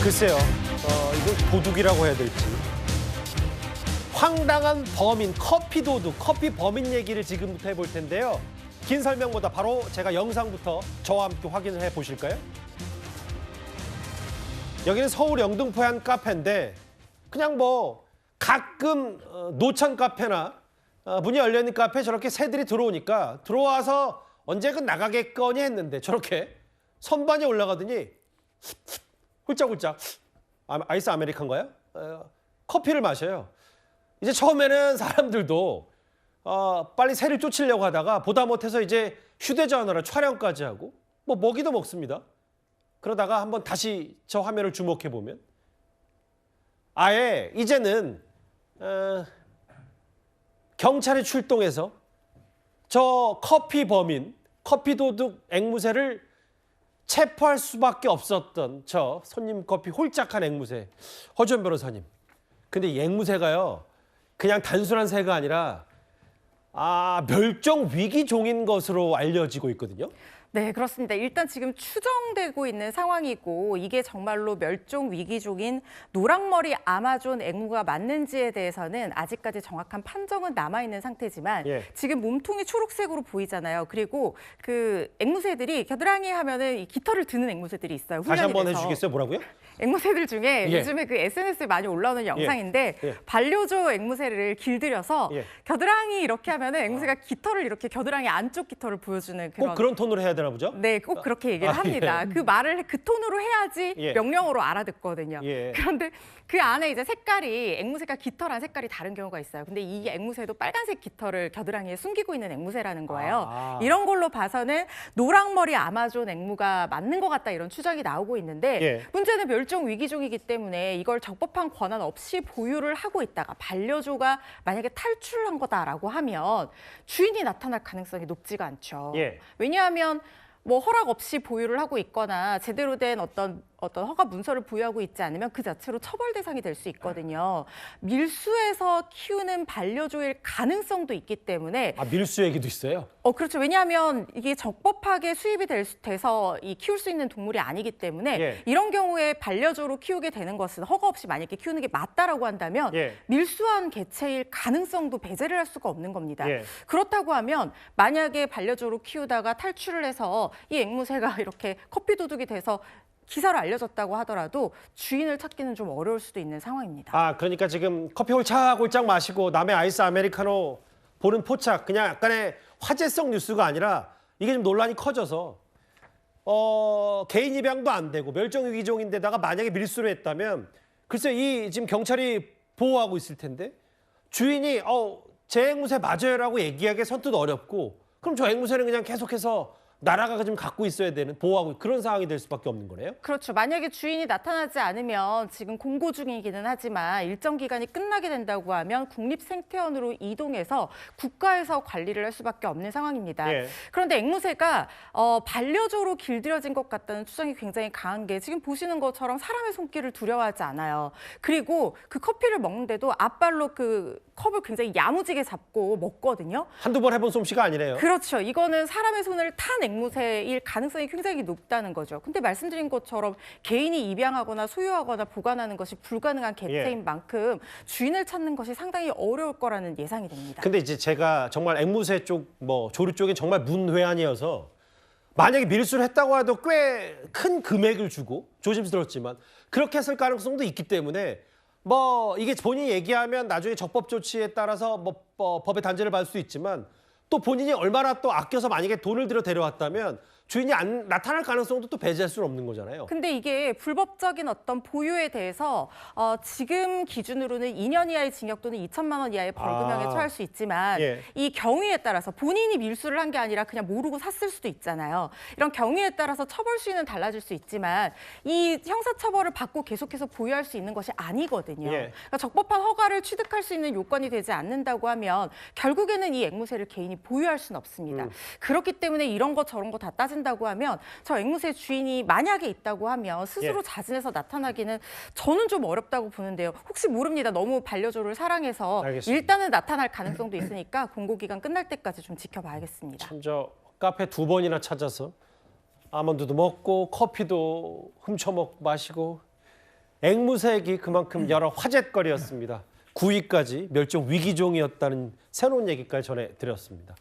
글쎄요, 이걸 도둑이라고 해야 될지. 황당한 범인, 커피 도둑, 커피 범인 얘기를 지금부터 해볼 텐데요. 긴 설명보다 바로 제가 영상부터 저와 함께 확인을 해 보실까요? 여기는 서울 영등포의 한 카페인데 그냥 뭐 가끔 노천 카페나 문이 열려있는 카페에 저렇게 새들이 들어오니까 들어와서 언제든 나가겠거니 했는데 저렇게 선반에 올라가더니 훌쩍훌쩍 아이스 아메리칸가요? 커피를 마셔요. 이제 처음에는 사람들도 빨리 새를 쫓으려고 하다가 보다 못해서 이제 휴대전화로 촬영까지 하고 뭐 먹이도 먹습니다. 그러다가 한번 다시 저 화면을 주목해 보면 아예 이제는 경찰이 출동해서 저 커피 범인, 커피 도둑 앵무새를 체포할 수밖에 없었던 저 손님 커피 홀짝한 앵무새 허주연 변호사님. 근데 이 앵무새가요 그냥 단순한 새가 아니라 멸종 위기 종인 것으로 알려지고 있거든요. 네, 그렇습니다. 일단 지금 추정되고 있는 상황이고 이게 정말로 멸종 위기종인 노랑머리 아마존 앵무가 맞는지에 대해서는 아직까지 정확한 판정은 남아있는 상태지만 지금 몸통이 초록색으로 보이잖아요. 그리고 그 앵무새들이 겨드랑이 하면은 이 깃털을 드는 앵무새들이 있어요. 다시 한번 돼서. 해주시겠어요? 뭐라고요? 앵무새들 중에 요즘에 그 SNS에 많이 올라오는 영상인데 반려조 앵무새를 길들여서 겨드랑이 이렇게 하면은 앵무새가 깃털을 이렇게 겨드랑이 안쪽 깃털을 보여주는 그런 꼭 그런 톤으로 해야 되나 보죠? 네, 꼭 그렇게 얘기를 합니다. 그 말을 그 톤으로 해야지 명령어로 알아듣거든요. 그런데 그 안에 이제 색깔이 앵무새가 깃털한 색깔이 다른 경우가 있어요. 근데 이 앵무새도 빨간색 깃털을 겨드랑이에 숨기고 있는 앵무새라는 거예요. 이런 걸로 봐서는 노랑머리 아마존 앵무가 맞는 것 같다 이런 추정이 나오고 있는데 문제는 멸종 위기종이기 때문에 이걸 적법한 권한 없이 보유를 하고 있다가 반려조가 만약에 탈출한 거다라고 하면 주인이 나타날 가능성이 높지가 않죠. 왜냐하면 뭐 허락 없이 보유를 하고 있거나 제대로 된 어떤 허가 문서를 보유하고 있지 않으면 그 자체로 처벌 대상이 될 수 있거든요. 밀수해서 키우는 반려조일 가능성도 있기 때문에 밀수 얘기도 있어요? 그렇죠. 왜냐하면 이게 적법하게 수입이 돼서 키울 수 있는 동물이 아니기 때문에 이런 경우에 반려조로 키우게 되는 것은 허가 없이 만약에 키우는 게 맞다라고 한다면 밀수한 개체일 가능성도 배제를 할 수가 없는 겁니다. 그렇다고 하면 만약에 반려조로 키우다가 탈출을 해서 이 앵무새가 이렇게 커피 도둑이 돼서 기사로 알려졌다고 하더라도 주인을 찾기는 좀 어려울 수도 있는 상황입니다. 그러니까 지금 커피 홀짝홀짝 마시고 남의 아이스 아메리카노 보는 포착 그냥 약간의 화제성 뉴스가 아니라 이게 좀 논란이 커져서 개인 입양도 안 되고 멸종위기종인데다가 만약에 밀수를 했다면 글쎄 이 지금 경찰이 보호하고 있을 텐데 주인이 제 앵무새 맞아요라고 얘기하기 선뜻 어렵고 그럼 저 앵무새는 그냥 계속해서 나라가 좀 갖고 있어야 되는 보호하고 그런 상황이 될 수밖에 없는 거네요. 그렇죠. 만약에 주인이 나타나지 않으면 지금 공고 중이기는 하지만 일정 기간이 끝나게 된다고 하면 국립생태원으로 이동해서 국가에서 관리를 할 수밖에 없는 상황입니다. 그런데 앵무새가 반려조로 길들여진 것 같다는 추정이 굉장히 강한 게 지금 보시는 것처럼 사람의 손길을 두려워하지 않아요. 그리고 그 커피를 먹는데도 앞발로 그 컵을 굉장히 야무지게 잡고 먹거든요. 한두 번 해본 솜씨가 아니래요. 그렇죠. 이거는 사람의 손을 탄 앵무새일 가능성이 굉장히 높다는 거죠. 근데 말씀드린 것처럼 개인이 입양하거나 소유하거나 보관하는 것이 불가능한 개체인 만큼 주인을 찾는 것이 상당히 어려울 거라는 예상이 됩니다. 근데 이제 제가 정말 앵무새 쪽, 조류 쪽엔 정말 문외한이어서 만약에 밀수를 했다고 해도 꽤 큰 금액을 주고 조심스럽지만 그렇게 했을 가능성도 있기 때문에 이게 본인이 얘기하면 나중에 적법 조치에 따라서 법의 단죄를 받을 수 있지만 또 본인이 얼마나 또 아껴서 만약에 돈을 들여 데려왔다면 주인이 안 나타날 가능성도 또 배제할 수는 없는 거잖아요. 근데 이게 불법적인 어떤 보유에 대해서 지금 기준으로는 2년 이하의 징역 또는 2천만 원 이하의 벌금형에 처할 수 있지만 이 경위에 따라서 본인이 밀수를 한 게 아니라 그냥 모르고 샀을 수도 있잖아요. 이런 경위에 따라서 처벌 수위는 달라질 수 있지만 이 형사처벌을 받고 계속해서 보유할 수 있는 것이 아니거든요. 그러니까 적법한 허가를 취득할 수 있는 요건이 되지 않는다고 하면 결국에는 이 앵무새를 개인이 보유할 수는 없습니다. 그렇기 때문에 이런 거 저런 거 다 따진다고 하면 저 앵무새 주인이 만약에 있다고 하면 스스로 자진해서 나타나기는 저는 좀 어렵다고 보는데요. 혹시 모릅니다. 너무 반려조를 사랑해서 일단은 나타날 가능성도 있으니까 공고기간 끝날 때까지 좀 지켜봐야겠습니다. 참 저 카페 2번이나 찾아서 아몬드도 먹고 커피도 훔쳐먹고 마시고 앵무새기 그만큼 여러 화제거리였습니다. 9위까지 멸종 위기종이었다는 새로운 얘기까지 전해드렸습니다.